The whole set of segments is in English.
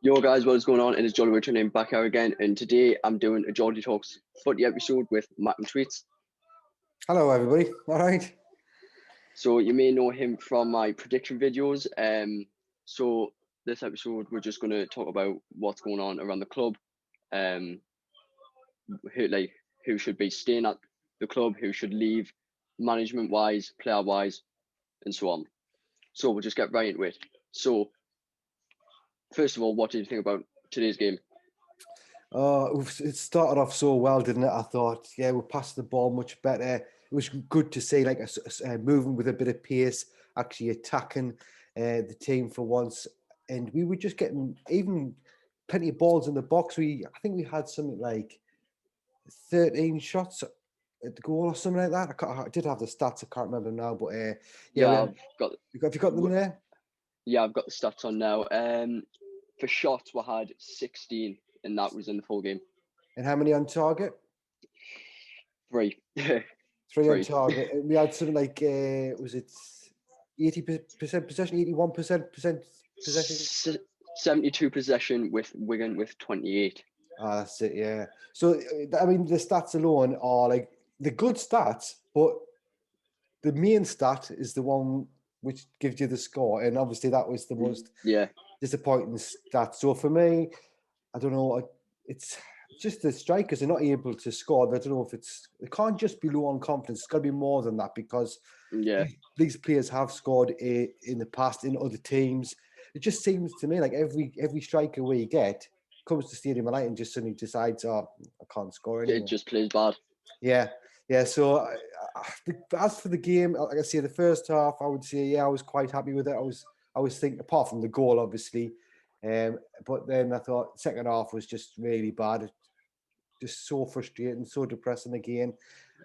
Yo guys, what is going on? It is Jolly returning back here again, and today I'm doing a Geordie Talks footy episode with Matt and Tweets. Hello, everybody. All right. So you may know him from my prediction videos. So this episode we're just going to talk about what's going on around the club, who should be staying at the club, who should leave, management wise, player wise, and so on. So we'll just get right into it. So first of all, what did you think about today's game? It started off so well, didn't it? I thought, yeah, we passed the ball much better. It was good to see like a moving with a bit of pace, actually attacking the team for once. And we were just getting even plenty of balls in the box. I think we had something like 13 shots at the goal or something like that. I did have the stats. I can't remember now, but I've got. Have you got them there? Yeah, I've got the stats on now. For shots, we had 16, and that was in the full game. And how many on target? 3. 3 on target. We had something like, was it 80% possession, 81% possession? 72 possession with Wigan with 28. Ah, that's it, yeah. So, I mean, the stats alone are like the good stats, but the main stat is the one which gives you the score. And obviously that was the most disappointing stat. So for me, I don't know, it's just the strikers are not able to score. I don't know if it can't just be low on confidence. It's got to be more than that because these players have scored in the past in other teams. It just seems to me like every striker we get comes to Stadium of Light and just suddenly decides, oh, I can't score anymore. It just plays bad. Yeah. So as for the game, like I say, the first half, I would say, I was quite happy with it. I was thinking, apart from the goal, obviously, but then I thought second half was just really bad, just so frustrating, so depressing again.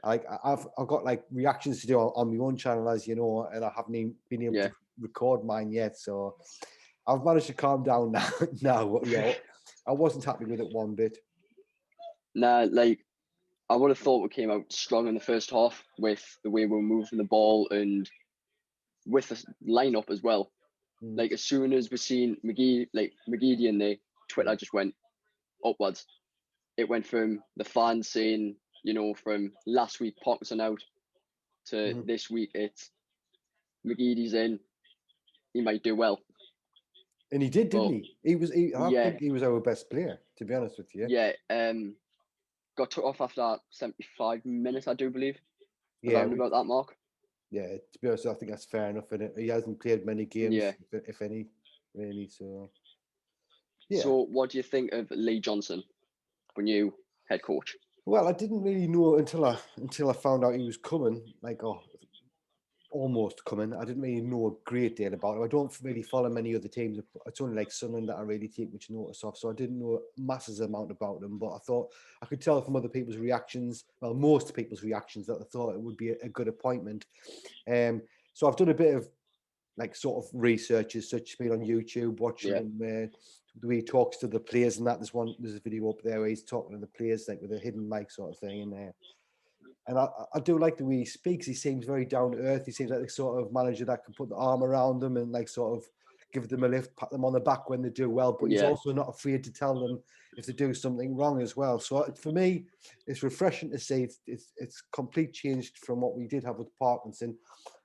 Like I've got like reactions to do on my own channel, as you know, and I haven't even been able to record mine yet. So I've managed to calm down now. I wasn't happy with it one bit. Nah, like I would have thought we came out strong in the first half with the way we were moving the ball and with the lineup as well. Like as soon as we seen McGeady in there, Twitter just went upwards. It went from the fans saying, from last week Parkinson out to this week it's McGeady's in, he might do well. And he did, didn't he? I think he was our best player, to be honest with you. Yeah, got took off after 75 minutes, I do believe. Around about that mark. Yeah, to be honest, I think that's fair enough. And he hasn't played many games, if any, really. So, yeah. So, what do you think of Lee Johnson, our new head coach? Well, I didn't really know until I found out he was coming. Almost coming. I didn't really know a great deal about him. I don't really follow many other teams. It's only like Sunderland that I really take much notice of. So I didn't know a massive amount about them. But I thought I could tell from other people's reactions, well, most people's reactions, that I thought it would be a good appointment. So I've done a bit of like sort of research as such, been on YouTube, watching him, the way he talks to the players and that. There's a video up there where he's talking to the players like with a hidden mic sort of thing in there. And I do like the way he speaks. He seems very down to earth. He seems like the sort of manager that can put the arm around them and like sort of give them a lift, pat them on the back when they do well. But he's also not afraid to tell them if they do something wrong as well. So for me, it's refreshing to see it's complete changed from what we did have with Parkinson.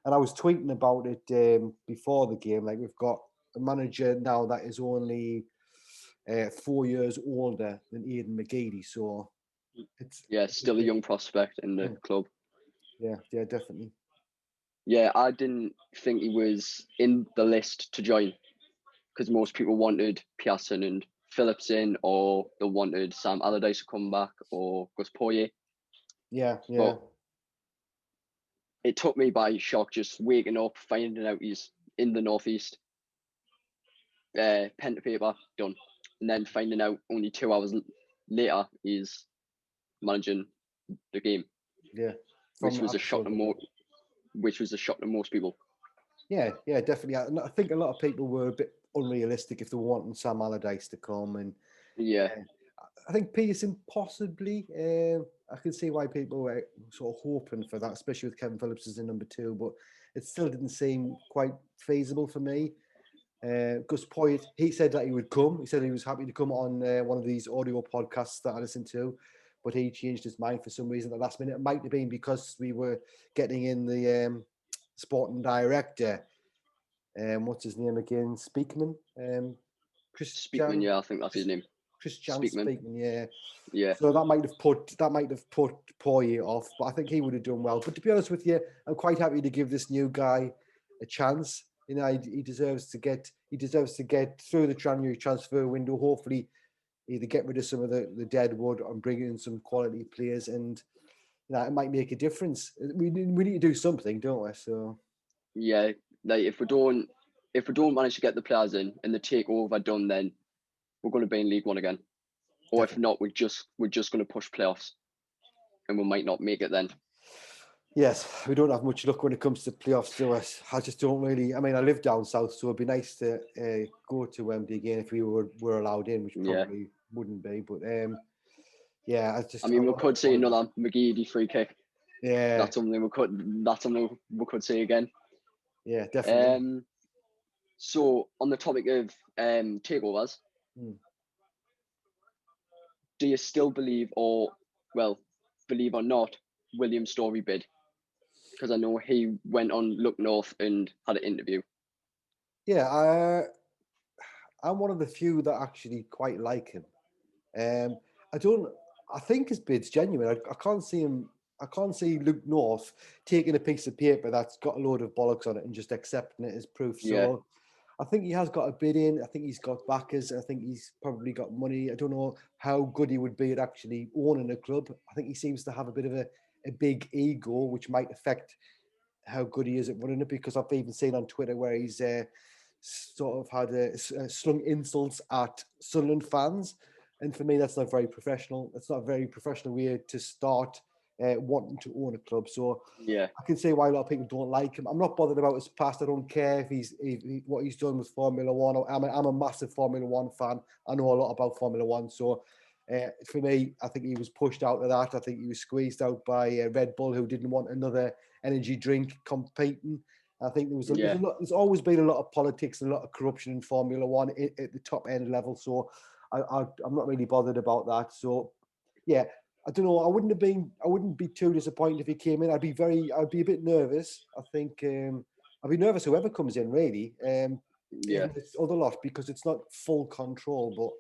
And I was tweeting about it before the game. Like we've got a manager now that is only 4 years older than Aidan McGeady. So it's still a young prospect in the club. Yeah, definitely. Yeah, I didn't think he was in the list to join because most people wanted Pearson and Phillips in, or they wanted Sam Allardyce to come back, or Gus Poyet. Yeah. But it took me by shock just waking up, finding out he's in the Northeast. Pen to paper, done. And then finding out only 2 hours later he's managing the game. Yeah. Which was a shock to most people. Yeah, definitely. I think a lot of people were a bit unrealistic if they were wanting Sam Allardyce to come, and I think Pearson possibly. I can see why people were sort of hoping for that, especially with Kevin Phillips as the number 2, but it still didn't seem quite feasible for me. Gus Poyet, he said that he would come. He said he was happy to come on one of these audio podcasts that I listened to, but he changed his mind for some reason at the last minute. It might have been because we were getting in the sporting director. What's his name again? Speakman. Speakman, yeah, I think that's his name. Christian Speakman. Speakman, yeah. Yeah. So that might have put Poirier off, but I think he would have done well. But to be honest with you, I'm quite happy to give this new guy a chance. You know, he deserves to get through the January transfer window. Hopefully, either get rid of some of the dead wood and bring in some quality players, and it might make a difference. We need to do something, don't we? So yeah, like if we don't manage to get the players in and the takeover done, then we're going to be in League One again. Or definitely. If not, we're just going to push playoffs, and we might not make it then. Yes, we don't have much luck when it comes to playoffs, do we? I just don't really. I mean, I live down south, so it'd be nice to go to Wembley again if we were allowed in, which probably wouldn't be. But yeah, I mean, we could see another McGeady free kick. Yeah, that's something we could see again. Yeah, definitely. So on the topic of takeovers, do you still believe, or not, William Story bid? Because I know he went on Look North and had an interview. Yeah, I'm one of the few that actually quite like him. I think his bid's genuine. I can't see Luke North taking a piece of paper that's got a load of bollocks on it and just accepting it as proof. So I think he has got a bid in. I think he's got backers. I think he's probably got money. I don't know how good he would be at actually owning a club. I think he seems to have a bit of a big ego, which might affect how good he is at running it, because I've even seen on Twitter where he's sort of had slung insults at Sunderland fans. And for me, that's not very professional. It's not a very professional way to start wanting to own a club. So I can see why a lot of people don't like him. I'm not bothered about his past. I don't care if what he's done with Formula One. I'm a massive Formula One fan. I know a lot about Formula One. So for me, I think he was pushed out of that. I think he was squeezed out by Red Bull, who didn't want another energy drink competing. I think there's always been a lot of politics and a lot of corruption in Formula One at the top end level. So I'm not really bothered about that. So yeah, I don't know. I wouldn't be too disappointed if he came in. I'd be a bit nervous. I think I'd be nervous whoever comes in, really. This other lot, because it's not full control. But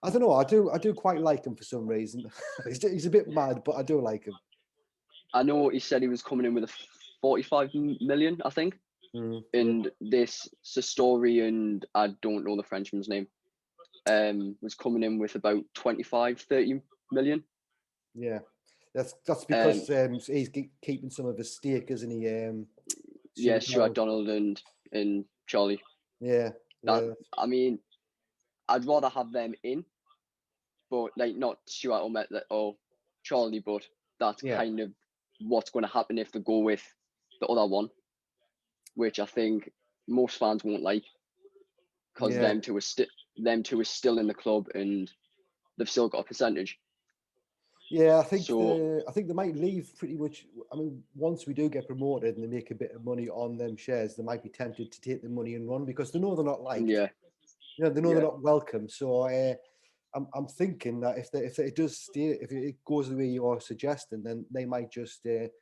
I don't know. I do quite like him for some reason. He's a bit mad, but I do like him. I know he said he was coming in with a 45 million, I think. And this Sastori, and I don't know the Frenchman's name, was coming in with about 25-30 million. Yeah, that's because he's keeping some of his stake, isn't he? Stuart Donald and Charlie. Yeah. I mean, I'd rather have them in, but not Stuart or Charlie, but that's kind of what's going to happen if they go with the other one, which I think most fans won't like, because them two are still in the club and they've still got a percentage. Yeah, I think they might leave pretty much. I mean, once we do get promoted and they make a bit of money on them shares, they might be tempted to take the money and run, because they know they're not liked. Yeah. They know they're not welcome. So I'm thinking that if it does stay, if it goes the way you're suggesting, then they might just wait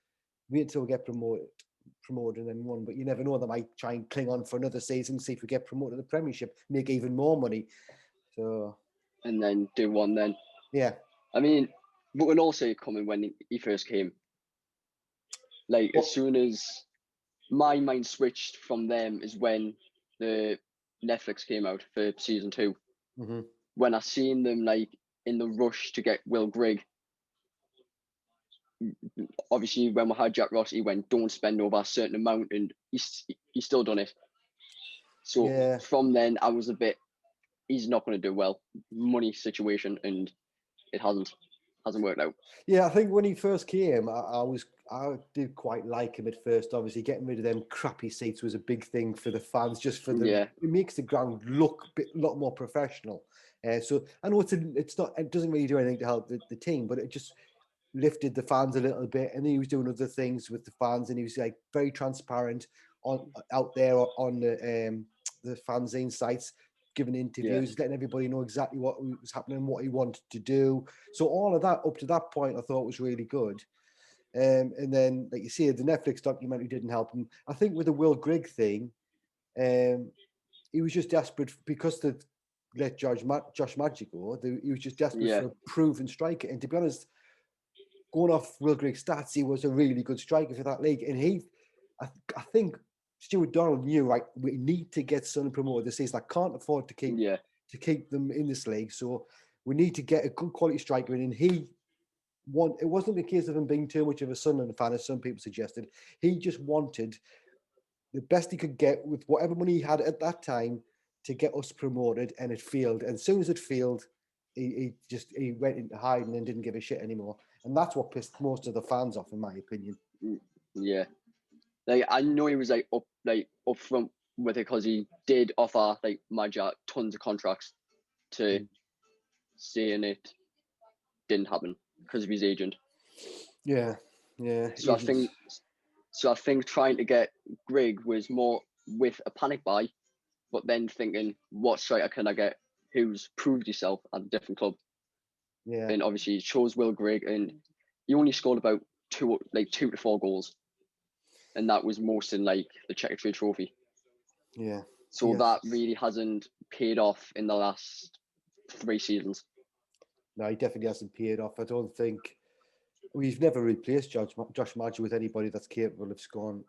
until we get promoted and then run. But you never know, they might try and cling on for another season, see if we get promoted to the Premiership, make even more money. So and then do one then. Yeah. I mean, but when also coming when he first came, as soon as my mind switched from them is when the Netflix came out for season 2. Mm-hmm. When I seen them in the rush to get Will Grigg. Obviously, when we had Jack Ross, he went, don't spend over a certain amount, and he's still done it. So from then, I was a bit, he's not going to do well. Money situation, and it hasn't worked out. Yeah, I think when he first came, I did quite like him at first. Obviously, getting rid of them crappy seats was a big thing for the fans. Just for it makes the ground look a lot more professional. So I know it doesn't really do anything to help the team, but it just lifted the fans a little bit. And he was doing other things with the fans, and he was very transparent out there on the the fanzine sites, giving interviews, letting everybody know exactly what was happening, what he wanted to do. So all of that up to that point, I thought was really good. And then, like you say, the Netflix documentary didn't help him. I think with the Will Grigg thing, he was just desperate because they let Josh Magic go. He was just desperate for a proven striker. And to be honest, going off Will Grigg's stats, he was a really good striker for that league. And I think Stuart Donald knew, like, we need to get Sunderland promoted this season. I can't afford to keep them in this league. So we need to get a good quality striker in. And it wasn't the case of him being too much of a Sunderland fan, as some people suggested. He just wanted the best he could get with whatever money he had at that time to get us promoted, and it failed. And as soon as it failed, he went into hiding and didn't give a shit anymore. And that's what pissed most of the fans off, in my opinion. Yeah. Like, I know he was up front with it because he did offer like Magyar tons of contracts to saying it didn't happen because of his agent. Yeah. So I think trying to get Grigg was more with a panic buy, but then thinking, what striker can I get who's proved himself at a different club? Yeah. And obviously he chose Will Grigg, and he only scored about 2 to 4 goals. And that was most in like the Checker Trade Trophy. Yeah. So that really hasn't paid off in the last 3 seasons. No, he definitely hasn't paid off. I don't think we've never replaced Josh Magyar with anybody that's capable of scoring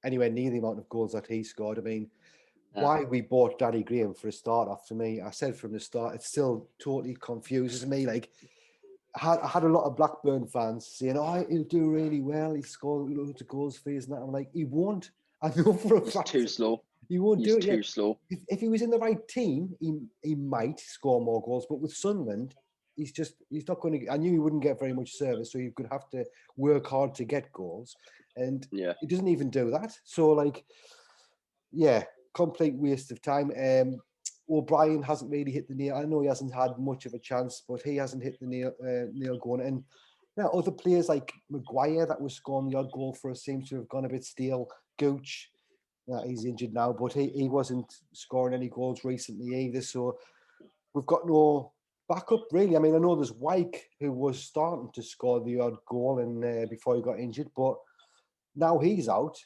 anywhere near the amount of goals that he scored. I mean, why we bought Danny Graham for a start off, to me, I said from the start, it still totally confuses me. Like, I had a lot of Blackburn fans saying, "Oh, he'll do really well. He scored loads of goals for us," and that. I'm like, he won't. I know for a fact. He's too slow. He won't do it. He's too slow. If he was in the right team, he might score more goals. But with Sunderland, he's not going to. I knew he wouldn't get very much service, so you could have to work hard to get goals, and he doesn't even do that. So, like, complete waste of time. O'Brien hasn't really hit the nail. I know he hasn't had much of a chance, but he hasn't hit the nail going. And other players like Maguire, that was scoring the odd goal for us, seems to have gone a bit stale. Gooch, he's injured now, but he wasn't scoring any goals recently either. So we've got no backup, really. I mean, I know there's Wyke, who was starting to score the odd goal and before he got injured, but now he's out.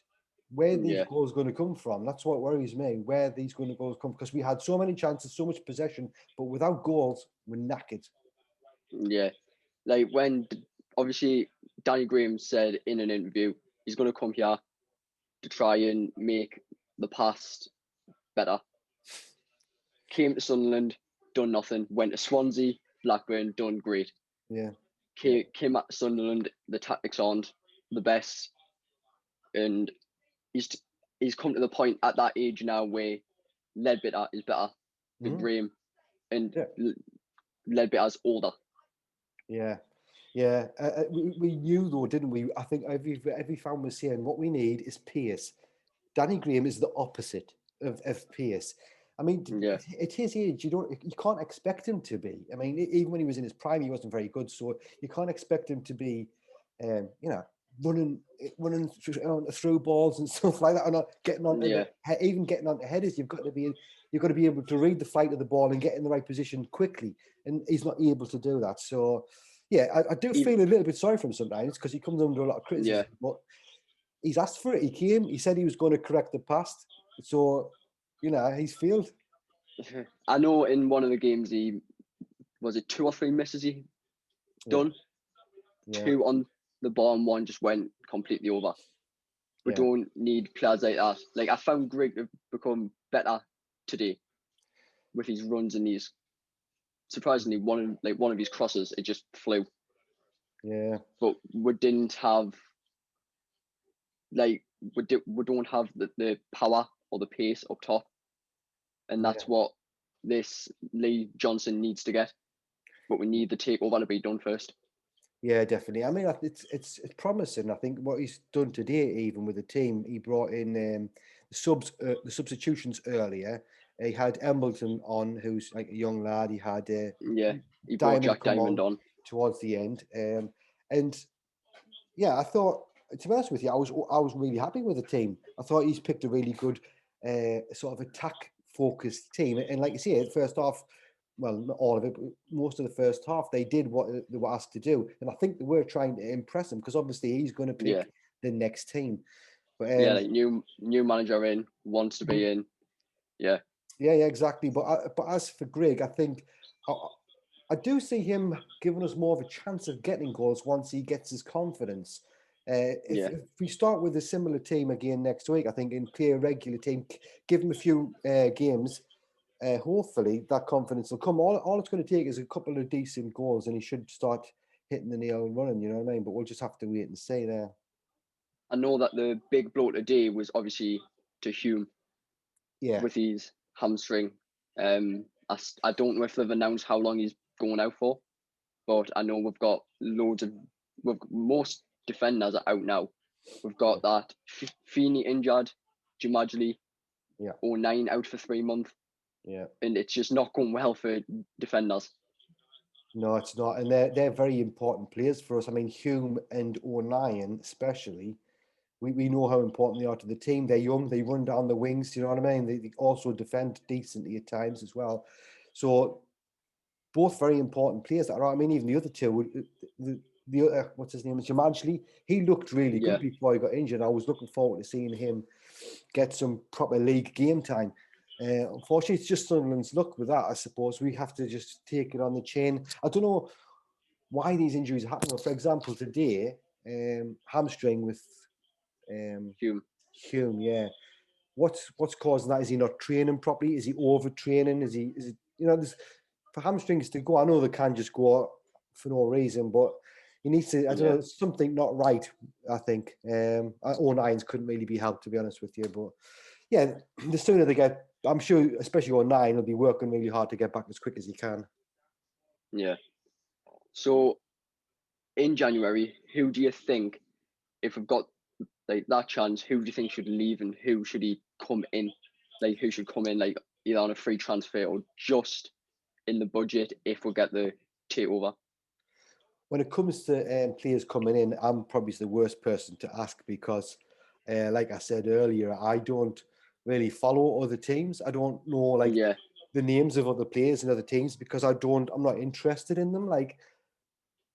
Where these goals going to come from? That's what worries me. Where these goals come from? Because we had so many chances, so much possession, but without goals, we're knackered. Yeah, like when obviously Danny Graham said in an interview he's going to come here to try and make the past better. Came to Sunderland, done nothing. Went to Swansea, Blackburn, done great. Yeah. Came at Sunderland, the tactics aren't the best, and he's come to the point at that age now where Ledbetter is better than Graham, and Ledbetter's older. Yeah. We knew though, didn't we? I think every fan was saying what we need is pace. Danny Graham is the opposite of pace. I mean, at his age, you can't expect him to be. I mean, even when he was in his prime, he wasn't very good. So you can't expect him to be, running through balls and stuff like that, or not getting on, even getting onto headers. You've got to be able to read the flight of the ball and get in the right position quickly. And he's not able to do that. So, I do feel a little bit sorry for him sometimes because he comes under a lot of criticism. But he's asked for it. He came. He said he was going to correct the past. So, he's failed. I know in one of the games was it 2 or 3 misses he done. 2 on the ball and 1 just went completely over. We don't need players like that. Like, I found Grigg to become better today with his runs and these. Surprisingly, one of his crosses, it just flew. Yeah. But we didn't have we don't have the power or the pace up top, and that's what this Lee Johnson needs to get. But we need the takeover to be done first. Yeah, definitely. I mean, it's promising. I think what he's done today, even with the team, he brought in the substitutions earlier. He had Embleton on, who's like a young lad. He had he brought Jack Diamond on towards the end, and I thought, to be honest with you, I was really happy with the team. I thought he's picked a really good sort of attack focused team. And like you say, first half, well, not all of it, but most of the first half, they did what they were asked to do. And I think they were trying to impress him because obviously he's going to pick Yeah. the next team. But Yeah, like new manager in, wants to be in. Yeah. yeah, exactly. But as for Greg, I think I do see him giving us more of a chance of getting goals once he gets his confidence. If we start with a similar team again next week, I think in play a regular team, give him a few games, hopefully that confidence will come. All it's going to take is a couple of decent goals and he should start hitting the nail and running, you know what I mean? But we'll just have to wait and see there. I know that the big blow today was obviously to Hume with his hamstring. I don't know if they've announced how long he's going out for, but I know we've got most defenders are out now. We've got that Feeney injured, Jamajli, 09 out for 3 months. Yeah. And it's just not going well for defenders. No, it's not. And they're very important players for us. I mean, Hume and O'Nien especially, we know how important they are to the team. They're young, they run down the wings, you know what I mean? They also defend decently at times as well. So both very important players. I mean, even the other two, the other, what's his name, Jamajli, he looked really good before he got injured. I was looking forward to seeing him get some proper league game time. Unfortunately, it's just Sunderland's luck with that, I suppose. We have to just take it on the chin. I don't know why these injuries are happening. For example, today, hamstring with Hume, yeah. What's causing that? Is he not training properly? Is he overtraining? Is he there's for hamstrings to go, I know they can just go for no reason, but he needs to, I don't know, something not right, I think. O'Nien's couldn't really be helped, to be honest with you. But yeah, the sooner they get, I'm sure, especially O'Nien will be working really hard to get back as quick as he can. Yeah. So in January, who do you think, if we've got like that chance, who do you think should leave and who should he come in? Like who should come in, like either on a free transfer or just in the budget if we get the takeover? When it comes to players coming in, I'm probably the worst person to ask because, like I said earlier, I don't really follow other teams. I don't know the names of other players in other teams because I'm not interested in them. Like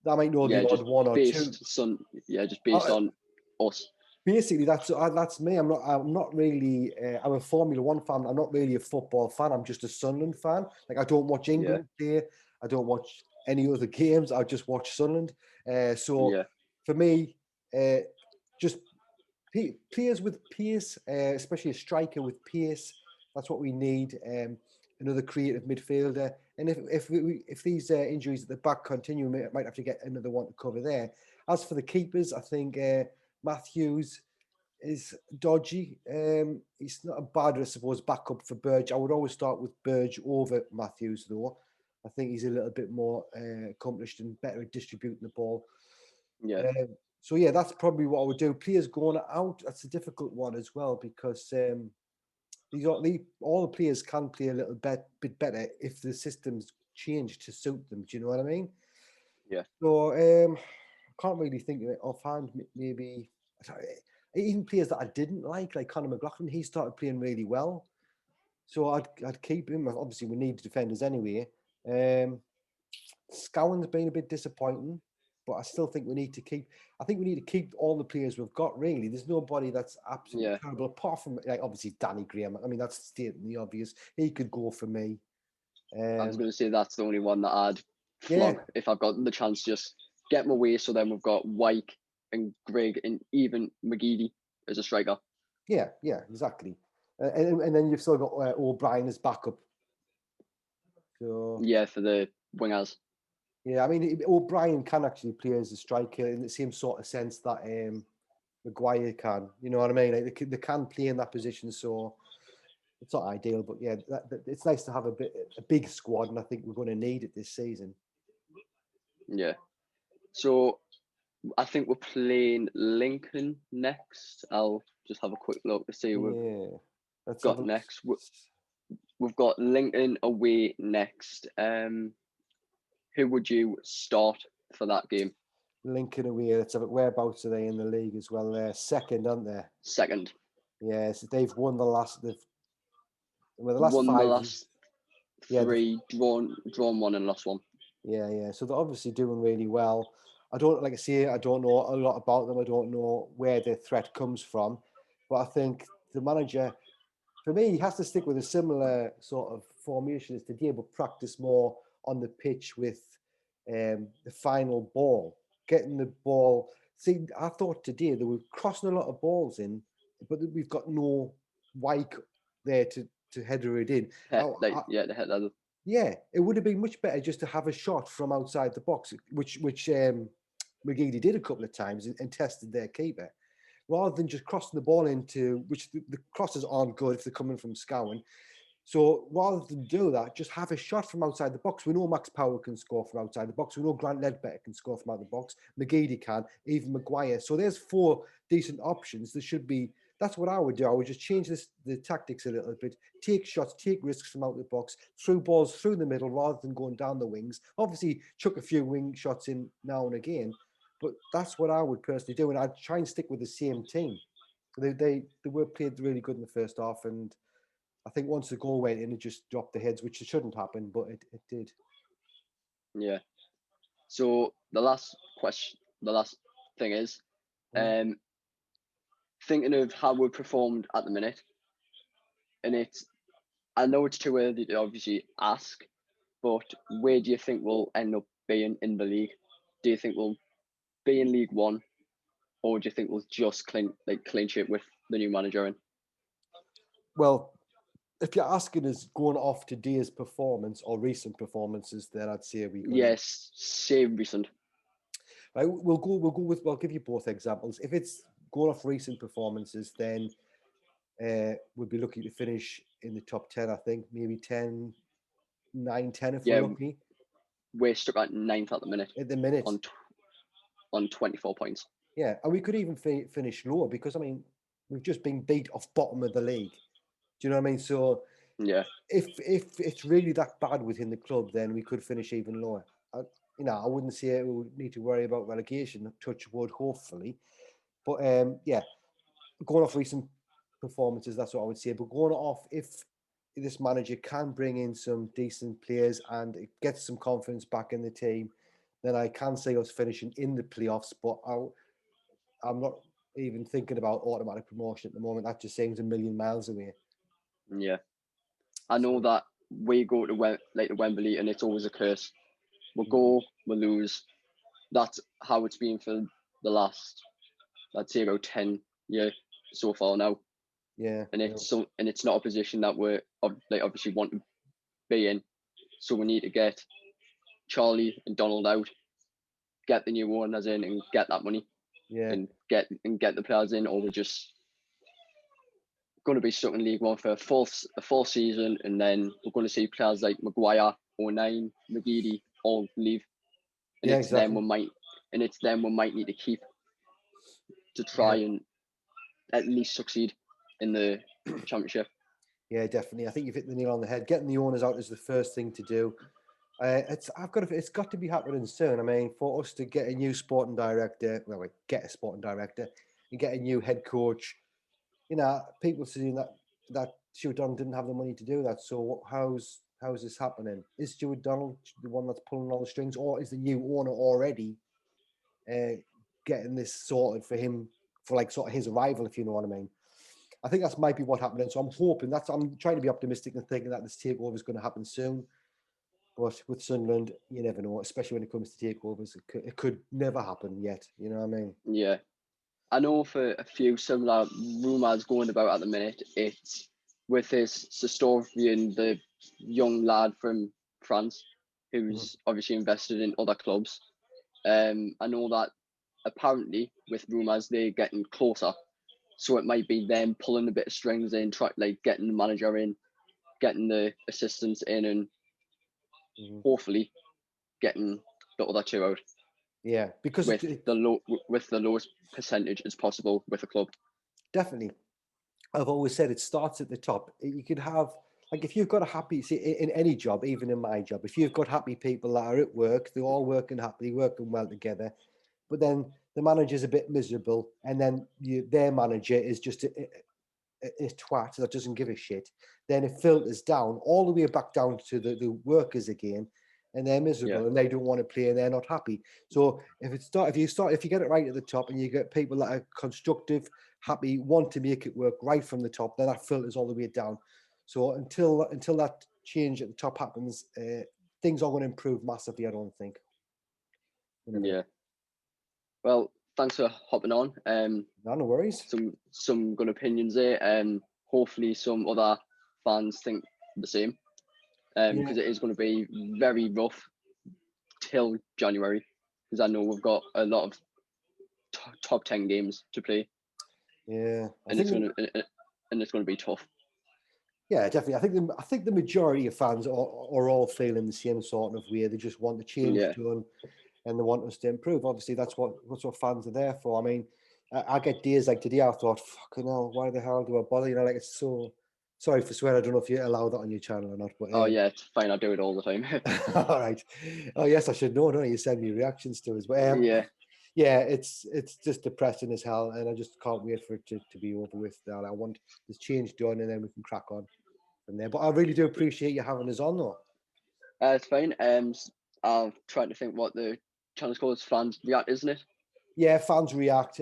I might know the odd one or two. Just based on us. Basically, that's me. I'm not really. I'm a Formula One fan. I'm not really a football fan. I'm just a Sunderland fan. Like I don't watch England play. I don't watch any other games. I just watch Sunderland. So for me, just players with pace, especially a striker with pace. That's what we need. Another creative midfielder. And if these injuries at the back continue, we might have to get another one to cover there. As for the keepers, I think Matthews is dodgy. He's not a bad, I suppose, backup for Burge. I would always start with Burge over Matthews, though. I think he's a little bit more accomplished and better at distributing the ball. Yeah. So yeah, that's probably what I would do. Players going out, that's a difficult one as well because all the players can play a little bit better if the systems change to suit them. Do you know what I mean? Yeah. So I can't really think of it offhand. Maybe even players that I didn't like Conor McLaughlin, he started playing really well. So I'd keep him. Obviously, we need defenders anyway. Scowen's been a bit disappointing, but I still think we need to keep. I think we need to keep all the players we've got. Really, there's nobody that's absolutely terrible apart from obviously Danny Graham. I mean, that's stating the obvious. He could go for me. I was going to say that's the only one that I'd flog if I've got the chance. Just get my way. So then we've got Wyke and Greg and even McGeady as a striker. Yeah, exactly. And then you've still got O'Brien as backup. So yeah, for the wingers. Yeah, I mean O'Brien can actually play as a striker in the same sort of sense that Maguire can. You know what I mean? Like they can play in that position, so it's not ideal. But yeah, it's nice to have a big squad, and I think we're going to need it this season. Yeah. So I think we're playing Lincoln next. I'll just have a quick look to see what we've got next. We've got Lincoln away next. Who would you start for that game? Lincoln away. Let's have it. Whereabouts are they in the league as well? They're second, aren't they? Second. Yeah, so they've won the last. Well, the last won the 5, last yeah, 3, drawn 1 and lost 1. yeah. So they're obviously doing really well. I don't, like I say, I don't know a lot about them. I don't know where their threat comes from, but I think the manager, for me, he has to stick with a similar sort of formation as today, but practice more on the pitch with the final ball, getting the ball. See, I thought today they were crossing a lot of balls in, but we've got no Wyke there to header it in. The head level. Yeah, it would have been much better just to have a shot from outside the box, which McGeady did a couple of times and tested their keeper, rather than just crossing the ball into, which the crosses aren't good if they're coming from Scowen. So rather than do that, just have a shot from outside the box. We know Max Power can score from outside the box. We know Grant Ledbetter can score from out the box. McGeady can, even Maguire. So there's 4 decent options. There should be. That's what I would do. I would just change the tactics a little bit. Take shots, take risks from out the box, throw balls through the middle rather than going down the wings. Obviously, chuck a few wing shots in now and again, but that's what I would personally do. And I'd try and stick with the same team. They were played really good in the first half, and I think once the goal went in, it just dropped the heads, which it shouldn't happen, but it did. Yeah. So the last thing is, thinking of how we performed at the minute, and I know it's too early to obviously ask, but where do you think we'll end up being in the league? Do you think we'll be in League One, or do you think we'll just clean sheet with the new manager in? Well, if you're asking us going off today's performance or recent performances, then I'd say we could. Yes, say recent. Right, we'll go with. I'll give you both examples. If it's going off recent performances, then we'll be lucky to finish in the top 10. I think maybe 10, 9, 10 if we're lucky. We're stuck at 9th at the minute. At the minute, on 24 points. Yeah, and we could even finish lower because I mean we've just been beat off bottom of the league. Do you know what I mean? So yeah, if it's really that bad within the club, then we could finish even lower. I wouldn't say we would need to worry about relegation. Touch wood, hopefully. But yeah, going off recent performances, that's what I would say. But going off, if this manager can bring in some decent players and it gets some confidence back in the team, then I can see us finishing in the playoffs. But I'm not even thinking about automatic promotion at the moment. That just seems a million miles away. Yeah, I know that we go to Wembley and it's always a curse. We'll go, we'll lose. That's how it's been for the last, I'd say, about 10 years so far now. Yeah, and it's not a position that we're obviously want to be in. So we need to get Charlie and Donald out, get the new owners in, and get that money. Yeah, and get the players in, or we're just going to be stuck in League One for a full season, and then we're going to see players like Maguire, O'Neill, McGeady all leave, and it's exactly. them we might need to keep to try and at least succeed in the Championship. Yeah, definitely. I think you've hit the nail on the head. Getting the owners out is the first thing to do. It's got to be happening soon. I mean, for us to get a new sporting director, get a sporting director and get a new head coach. People saying that Stuart Donald didn't have the money to do that. So how's this happening? Is Stuart Donald the one that's pulling all the strings, or is the new owner already getting this sorted for him for like sort of his arrival, if you know what I mean? I think that might be what happened. And so I'm trying to be optimistic and thinking that this takeover is going to happen soon. But with Sunderland, you never know, especially when it comes to takeovers. It could never happen yet. You know what I mean? Yeah. I know for a few similar rumours going about at the minute, it's with this Sestorian, the young lad from France, who's obviously invested in other clubs. I know that apparently with rumours they're getting closer, so it might be them pulling a bit of strings in, getting the manager in, getting the assistants in, and hopefully getting the other two out. Yeah, because with the lowest percentage as possible with a club. Definitely. I've always said it starts at the top. You could have, like, if you've got a happy, see, in any job, even in my job, if you've got happy people that are at work, they're all working happily, working well together, but then the manager's a bit miserable, and then their manager is just a twat that doesn't give a shit, then it filters down all the way back down to the workers again, and they're miserable and they don't want to play and they're not happy. So if you get it right at the top and you get people that are constructive, happy, want to make it work right from the top, then that filters all the way down. So until that change at the top happens, things are going to improve massively, I don't think. Yeah. Well, thanks for hopping on. No worries. Some good opinions there. Hopefully some other fans think the same. Because it is going to be very rough till January. Because I know we've got a lot of top 10 games to play. Yeah, it's going to be tough. Yeah, definitely. I think the majority of fans are all feeling the same sort of way. They just want the change done, and they want us to improve. Obviously, that's what fans are there for. I mean, I get days like today. I thought, fucking hell, why the hell do I bother? You know, like it's so. Sorry for swearing. I don't know if you allow that on your channel or not. But oh yeah, it's fine. I do it all the time. All right. Oh yes, I should know. Don't you send me reactions to us? But yeah, it's just depressing as hell, and I just can't wait for it to be over with. Now I want this change done, and then we can crack on from there. But I really do appreciate you having us on, though. It's fine. I'm trying to think what the channel's called. It's Fans React, isn't it? Yeah, Fans React.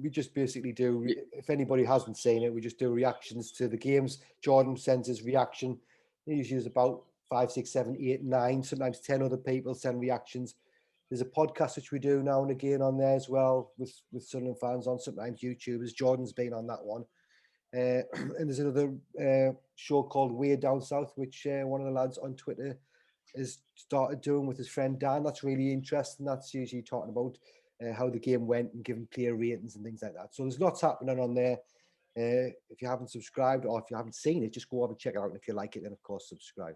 We just basically do, if anybody hasn't seen it, we just do reactions to the games. Jordan sends his reaction. He usually is about 5, 6, 7, 8, 9, sometimes 10 other people send reactions. There's a podcast which we do now and again on there as well with Sunderland fans on, sometimes YouTubers. Jordan's been on that one. And there's another show called Way Down South, which one of the lads on Twitter has started doing with his friend Dan. That's really interesting. That's usually talking about how the game went and giving player ratings and things like that. So there's lots happening on there. If you haven't subscribed or if you haven't seen it, just go over and check it out. And if you like it, then of course subscribe.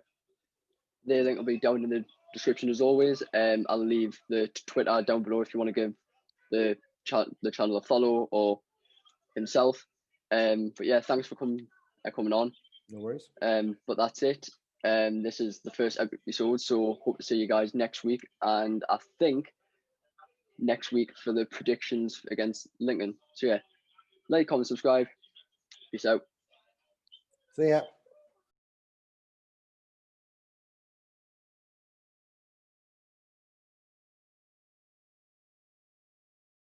The link will be down in the description as always. I'll leave the Twitter down below if you want to give the channel a follow or himself. But yeah, thanks for coming on. No worries. But that's it. This is the first episode, so hope to see you guys next week. And I think next week for the predictions against Lincoln. So yeah, like, comment, subscribe. Peace out. See ya.